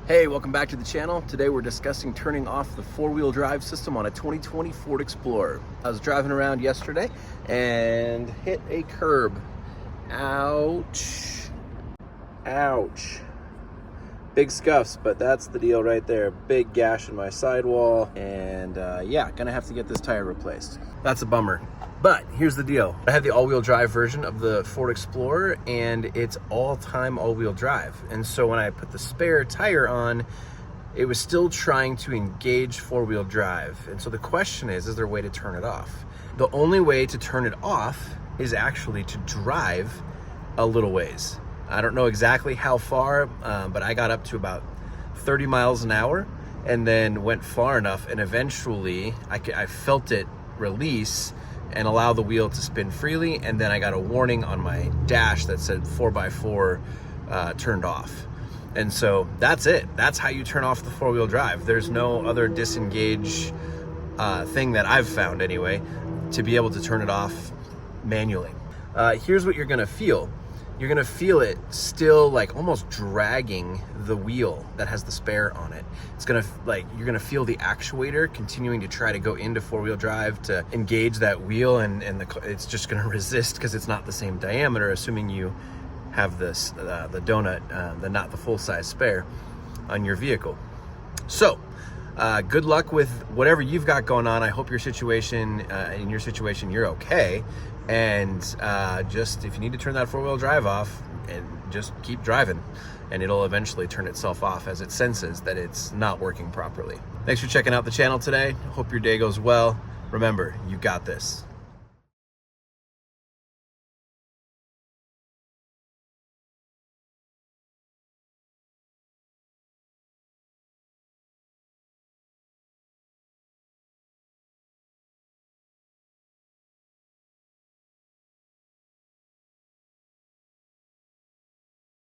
Hey, welcome back to the channel. Today we're discussing turning off the four-wheel drive system on a 2020 Ford Explorer. I was driving around yesterday and hit a curb. Ouch. Ouch. Big scuffs, but that's the deal right there. Big gash in my sidewall, and yeah, gonna have to get this tire replaced. That's a bummer. But here's the deal. I have the all-wheel drive version of the Ford Explorer, and it's all-time all-wheel drive. And so when I put the spare tire on, it was still trying to engage four-wheel drive. And so the question is there a way to turn it off? The only way to turn it off is actually to drive a little ways. I don't know exactly how far, but I got up to about 30 miles an hour and then went far enough, and eventually I felt it release and allow the wheel to spin freely, and then I got a warning on my dash that said 4x4 turned off. And so that's it. That's how you turn off the four-wheel drive. There's no other disengage thing that I've found anyway to be able to turn it off manually. Here's what you're gonna feel. You're gonna feel it still like almost dragging the wheel that has the spare on it. It's gonna you're gonna feel the actuator continuing to try to go into four-wheel drive to engage that wheel, and it's just gonna resist because it's not the same diameter, assuming you have this the donut, not the full-size spare on your vehicle. So good luck with whatever you've got going on. I hope your situation, in your situation, you're okay. And just if you need to turn that four-wheel drive off, and just keep driving, and it'll eventually turn itself off as it senses that it's not working properly. Thanks for checking out the channel today. Hope your day goes well. Remember, you got this.